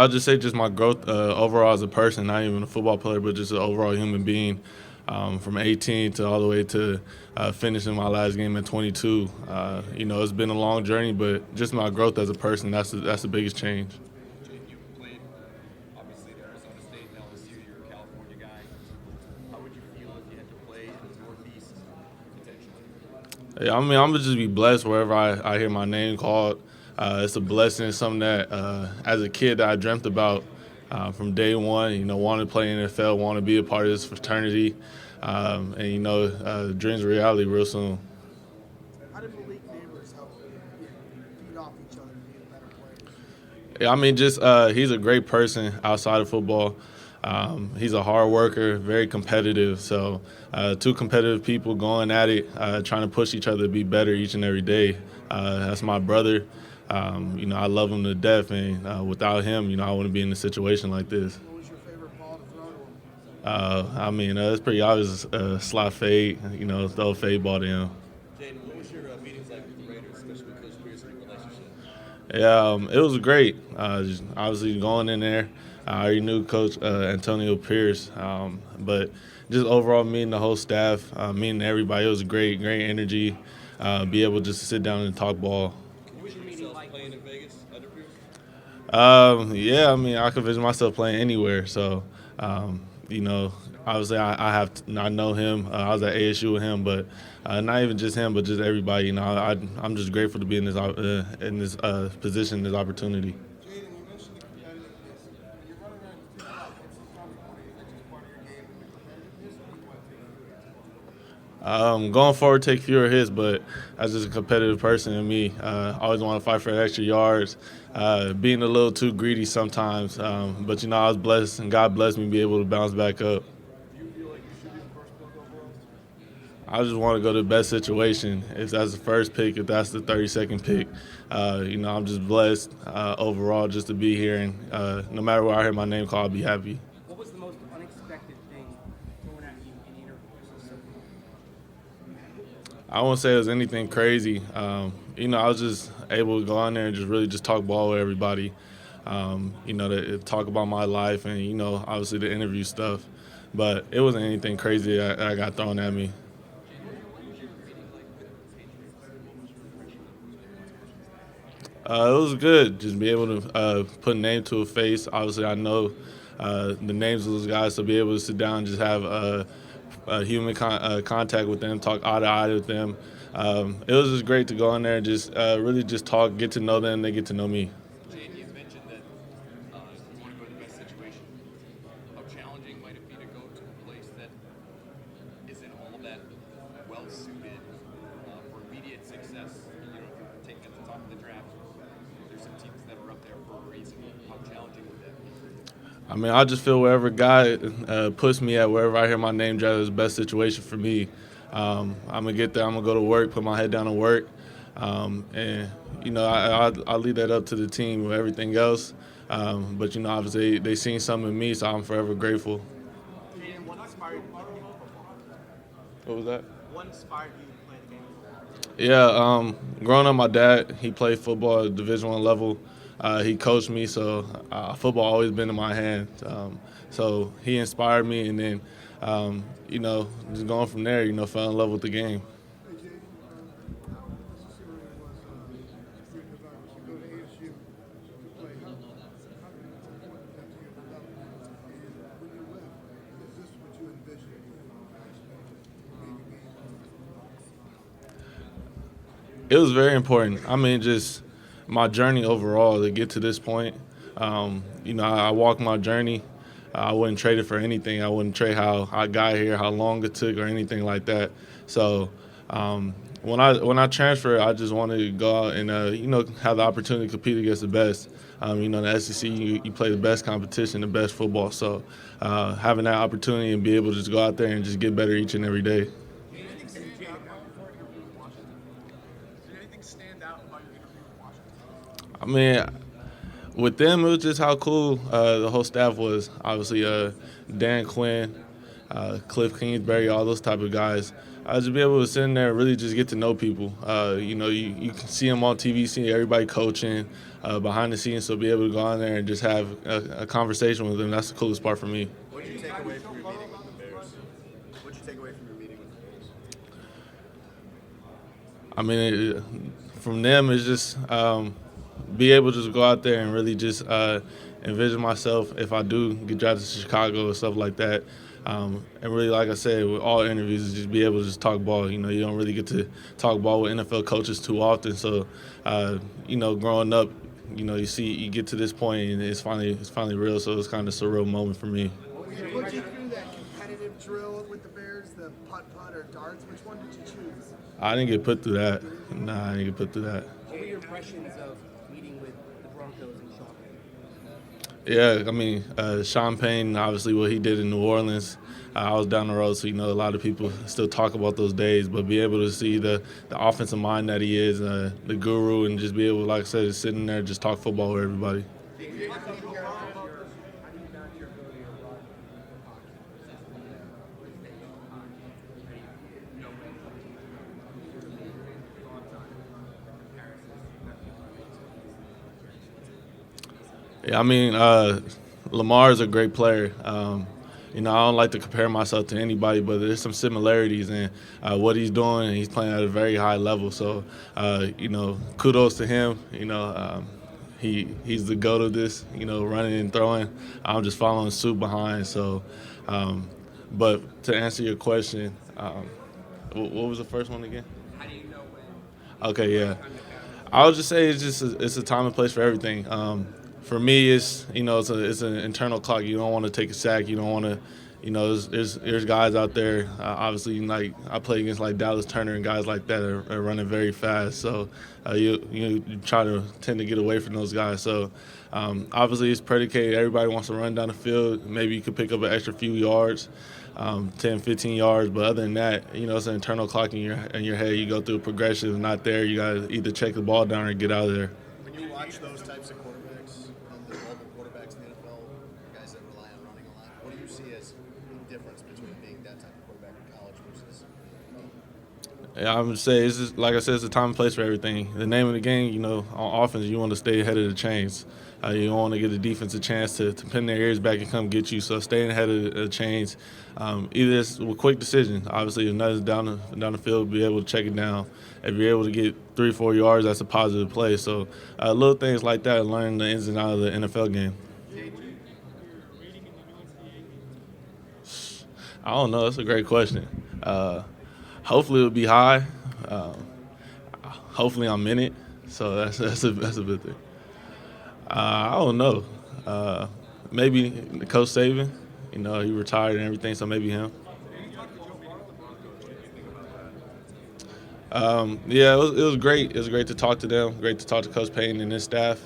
I'll just say just my growth overall as a person, not even a football player, but just an overall human being. From 18 to all the way to finishing my last game at 22. It's been a long journey, but just my growth as a person, that's the biggest change. Jayden, you played, obviously, at Arizona State and LSU. You're a California guy. How would you feel if you had to play in the Northeast, potentially? Yeah, I mean, I'm going to just be blessed wherever I hear my name called. It's a blessing. It's something that, as a kid, that I dreamt about from day one. Wanted to play in the NFL, want to be a part of this fraternity. Dreams are reality real soon. How did Malik Nabers help feed off each other to be a better player? Yeah, I mean, just he's a great person outside of football. He's a hard worker, very competitive. So two competitive people going at it, trying to push each other to be better each and every day. That's my brother. I love him to death, and without him, I wouldn't be in a situation like this. What was your favorite ball to throw to him? It's pretty obvious. Slot fade, throw a fade ball to him. Jayden, what was your meetings like with the Raiders, especially with Coach Pierce and your relationship? Yeah, it was great. Just obviously going in there, I already knew Coach Antonio Pierce, but just overall meeting the whole staff, meeting everybody, it was great energy. Be able just to sit down and talk ball. Can you envision yourself playing in Vegas under Pierce? Yeah, I mean, I could vision myself playing anywhere. So, obviously I know him. I was at ASU with him, but not even just him, but just everybody. I'm just grateful to be in this position, this opportunity. Jayden, you mentioned the competitiveness. When you're running around the team, it's accountability. That's just part of your game. Competitiveness, or do you want to take Going forward, take fewer hits, but as just a competitive person in me, I always want to fight for extra yards, being a little too greedy sometimes. But, I was blessed, and God blessed me to be able to bounce back up. Do you feel like you should be the first pick overall? I just want to go to the best situation. If that's the first pick, if that's the 32nd pick, I'm just blessed overall just to be here. And no matter where I hear my name called, I'll be happy. What was the most unexpected thing thrown at you in interviews? I won't say it was anything crazy. I was just able to go on there and just talk ball with everybody. To talk about my life and, obviously the interview stuff. But it wasn't anything crazy that I got thrown at me. It was good. Just be able to put a name to a face. Obviously, I know the names of those guys, so be able to sit down and just have human contact with them, talk eye to eye with them. It was just great to go in there and just really just talk, get to know them, they get to know me. Jayden, you mentioned that you want to go to the best situation. How challenging might it be to go to a place that isn't all of that well-suited for immediate success? If you're taking at the top of the draft, there's some teams that are up there for a reason. How challenging would that be? I mean, I just feel wherever God puts me at, wherever I hear my name drafted, is the best situation for me. I'm going to get there. I'm going to go to work, put my head down and work. I leave that up to the team with everything else. But, obviously they seen something in me, so I'm forever grateful. Jayden, what inspired you to play the game of football? What was that? What inspired you to play the game of football? Yeah, growing up, my dad, he played football at Division I level. He coached me, so football always been in my hands. So he inspired me, and then, just going from there, fell in love with the game. Hey, Jayden, let's just see where it was student environment. You go to ASU to play. How important that to your development? And when you left, is this what you envisioned maybe being? It was very important. I mean, just my journey overall to get to this point. I walked my journey. I wouldn't trade it for anything. I wouldn't trade how I got here, how long it took, or anything like that. So when I transferred, I just wanted to go out and have the opportunity to compete against the best. The SEC, you play the best competition, the best football. So having that opportunity and be able to just go out there and just get better each and every day. Did anything stand out about your interview with Washington? I mean, with them, it was just how cool the whole staff was. Obviously, Dan Quinn, Cliff Kingsbury, all those type of guys. Just be able to sit in there and really just get to know people. You can see them on TV, see everybody coaching behind the scenes, so be able to go on there and just have a conversation with them. That's the coolest part for me. What did you take away from your meeting with the Bears? What did you take away from your meeting with the Bears? I mean, from them, it's just be able to just go out there and really just envision myself if I do get drafted to Chicago or stuff like that. And really, like I said, with all interviews, is just be able to just talk ball. You don't really get to talk ball with NFL coaches too often. So, growing up, you get to this point and it's finally real. So it's kind of a surreal moment for me. Put you through that competitive drill with the Bears, the putt or darts. Which one did you choose? I didn't get put through that. Nah, I didn't get put through that. What were your impressions of meeting with the Broncos and Sean Payton? Yeah, I mean, Sean Payton, obviously what he did in New Orleans, I was down the road, so a lot of people still talk about those days, but be able to see the offensive mind that he is, the guru, and just be able, like I said, just sit in there and just talk football with everybody. Yeah, I mean, Lamar is a great player. I don't like to compare myself to anybody, but there's some similarities in what he's doing, and he's playing at a very high level. So, kudos to him. He's the GOAT of this, running and throwing. I'm just following suit behind. So, but to answer your question, what was the first one again? How do you know when? Okay, yeah. I would just say it's a time and place for everything. For me, it's an internal clock. You don't want to take a sack. You don't want to, there's guys out there. Obviously, like I play against like Dallas Turner and guys like that are running very fast. So you try to tend to get away from those guys. So obviously, it's predicated. Everybody wants to run down the field. Maybe you could pick up an extra few yards. 10, 15 yards, but other than that, it's an internal clock in your head. You go through a progression. If not there, you got to either check the ball down or get out of there. When you watch those types of quarterbacks, the mobile quarterbacks in the NFL, guys that rely on running a lot, what do you see as the difference between being that type of quarterback in college versus? Yeah, I would say it's just, like I said, it's a time and place for everything. The name of the game, on offense, you want to stay ahead of the chains. You don't want to give the defense a chance to pin their ears back and come get you. So staying ahead of the chains, either it's a quick decision. Obviously, if nothing's down the field, be able to check it down. If you're able to get 3 or 4 yards, that's a positive play. So little things like that, learning the ins and outs of the NFL game. I don't know. That's a great question. Hopefully it'll be high. Hopefully I'm in it. So that's a big thing. I don't know. Maybe Coach Saban. He retired and everything, so maybe him. Yeah, it was great. It was great to talk to them. Great to talk to Coach Payton and his staff.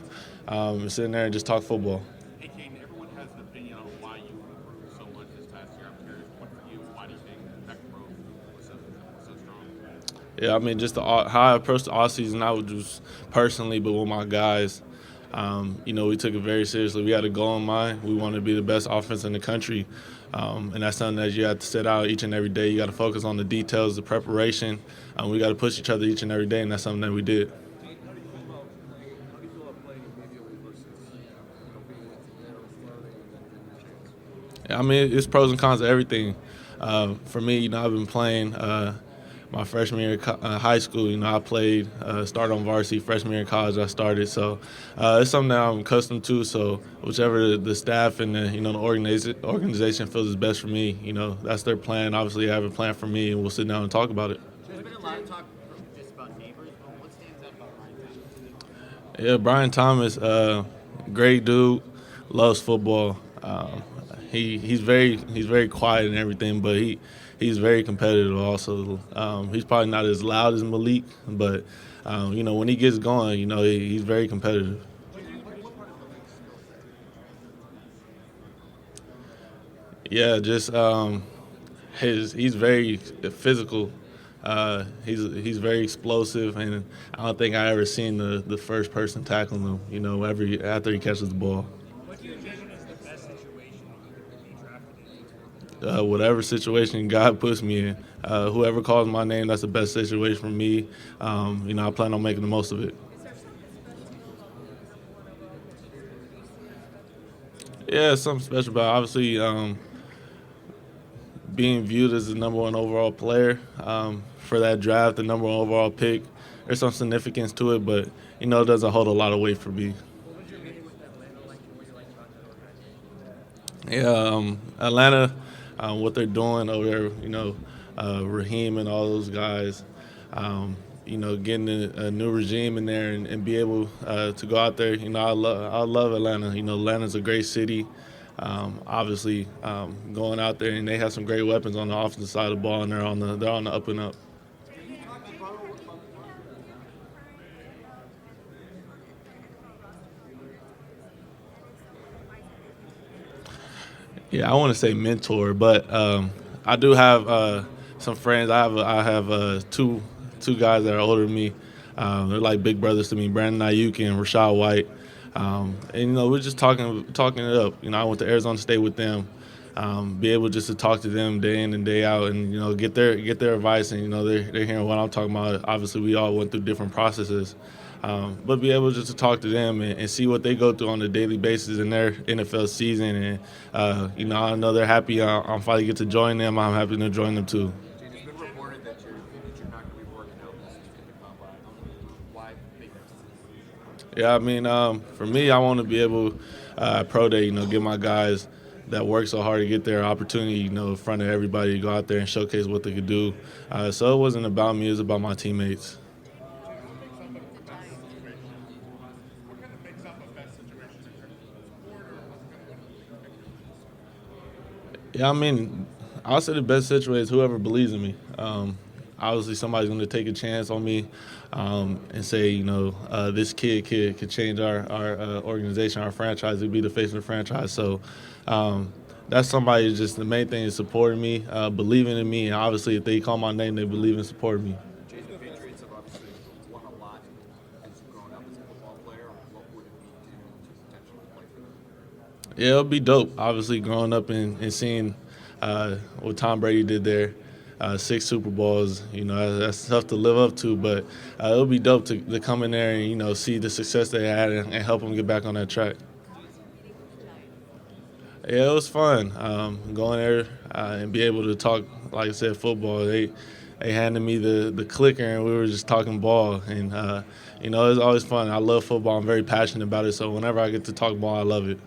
Sitting there and just talk football. Hey, Jayden, everyone has an opinion on why you improved so much this past year. I'm curious, what for you? Why do you think that growth was so strong? Yeah, I mean, just how I approached the offseason, I would just personally, but with my guys. We took it very seriously. We had a goal in mind. We wanted to be the best offense in the country. And that's something that you have to set out each and every day. You got to focus on the details, the preparation. We got to push each other each and every day, and that's something that we did. Yeah, I mean, it's pros and cons of everything. For me, I've been playing my freshman year of high school. I played, started on varsity. Freshman year in college, I started. So it's something that I'm accustomed to. So whichever the staff and the organization feels is best for me, that's their plan. Obviously, they have a plan for me, and we'll sit down and talk about it. There's been a lot of talk just about Nabers, but what stands out about Brian Thomas? Yeah, Brian Thomas, great dude, loves football. He's very quiet and everything, but he's very competitive also. He's probably not as loud as Malik, but when he gets going, he's very competitive. Yeah, just he's very physical. He's very explosive, and I don't think I ever seen the first person tackling him. After he catches the ball. What do you envision as the best situation you could be drafted in? whatever situation God puts me in. Whoever calls my name, that's the best situation for me. I plan on making the most of it. Yeah, something special about it. Obviously being viewed as the number one overall player for that draft, the number one overall pick. There's some significance to it, but it doesn't hold a lot of weight for me. What was your meeting with Atlanta like, and what you like about that Yeah, organization? Atlanta, what they're doing over there, Raheem and all those guys, getting a new regime in there and be able to go out there. I love Atlanta. Atlanta's a great city. Obviously, going out there and they have some great weapons on the offensive side of the ball, and they're on the up and up. Yeah, I want to say mentor, but I do have some friends. I have two guys that are older than me. They're like big brothers to me, Brandon Ayuk and Rashad White. We're just talking it up. I went to Arizona State with them. Be able just to talk to them day in and day out, and get their advice, and they're hearing what I'm talking about. Obviously, we all went through different processes. But be able just to talk to them and see what they go through on a daily basis in their NFL season. And, I know they're happy. I'm finally get to join them. I'm happy to join them too. Jayden, it's been reported that you're not going to be working out this week at the combine. Why make that decision? Yeah, for me, I want to be able pro day, give my guys that work so hard to get their opportunity, in front of everybody to go out there and showcase what they could do. So it wasn't about me, it was about my teammates. Yeah, I'll say the best situation is whoever believes in me. Obviously, somebody's going to take a chance on me and say, this kid could change our organization, our franchise, he'd be the face of the franchise. So that's somebody, just the main thing is supporting me, believing in me, and obviously if they call my name, they believe and support me. Jayden, the Patriots have obviously won a lot as you've grown up as a football player. What would it mean to potentially play for them? Yeah, it'll be dope. Obviously, growing up and seeing what Tom Brady did there, 6 Super Bowls, that's tough to live up to. But it'll be dope to come in there and, see the success they had and help them get back on that track. Yeah, it was fun going there and be able to talk, like I said, football. They handed me the clicker and we were just talking ball. And, it's always fun. I love football. I'm very passionate about it. So whenever I get to talk ball, I love it.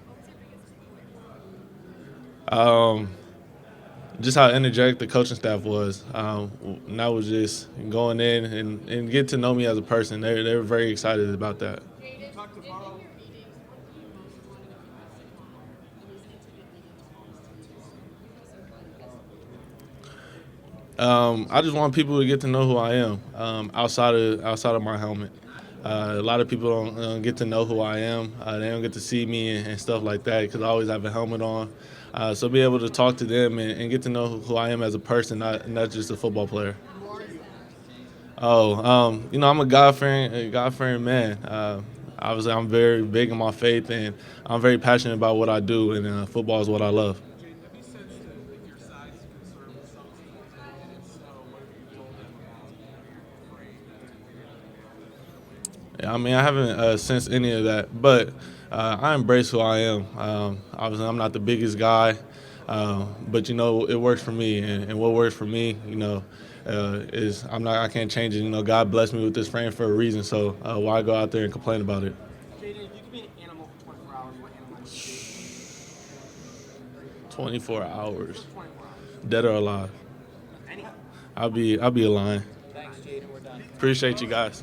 Just how energetic the coaching staff was. And that was just going in and get to know me as a person. They were very excited about that. I just want people to get to know who I am outside of my helmet. A lot of people don't get to know who I am. They don't get to see me and stuff like that because I always have a helmet on. So be able to talk to them and get to know who I am as a person, not just a football player. I'm a God-fearing man. Obviously, I'm very big in my faith, and I'm very passionate about what I do, and football is what I love. Yeah, I haven't sensed any of that, but I embrace who I am. Obviously, I'm not the biggest guy, but it works for me, and what works for me, is I can't change it. God blessed me with this frame for a reason, so why go out there and complain about it? Jayden, if you could be an animal for 24 hours, what animal would you be? 24 hours, 24 hours. dead or alive? Any. I'll be a lion. Thanks, Jayden. We're done. Appreciate you guys.